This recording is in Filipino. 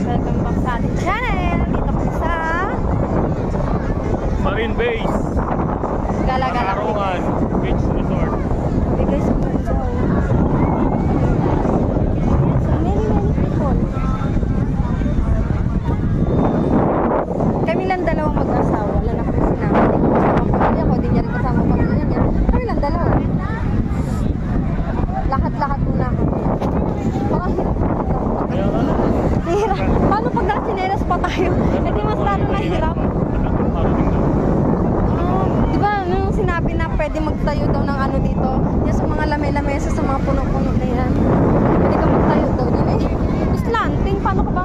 Welcome back sa ating channel. Dito kami sa Marine Base, Gala-Gala. Karungan Beach Resort. Okay guys, so many people. Kami lang dalawang mag-asawa. Wala na kasi namin. Kasama pamilya ko. Di niya rin kasama pamilya niya. Kami lang dalawa. Lahat-lahat muna ako. Baka hirap. Paano pag nasinelas pa tayo? Eh di mas lalo na hirap. Di ba nung sinabi na pwede magtayo daw ng ano dito? Yan sa mga lamay-lamesa sa mga puno-puno na yan. Pwede ka magtayo daw dyan eh. Slanting, paano ka ba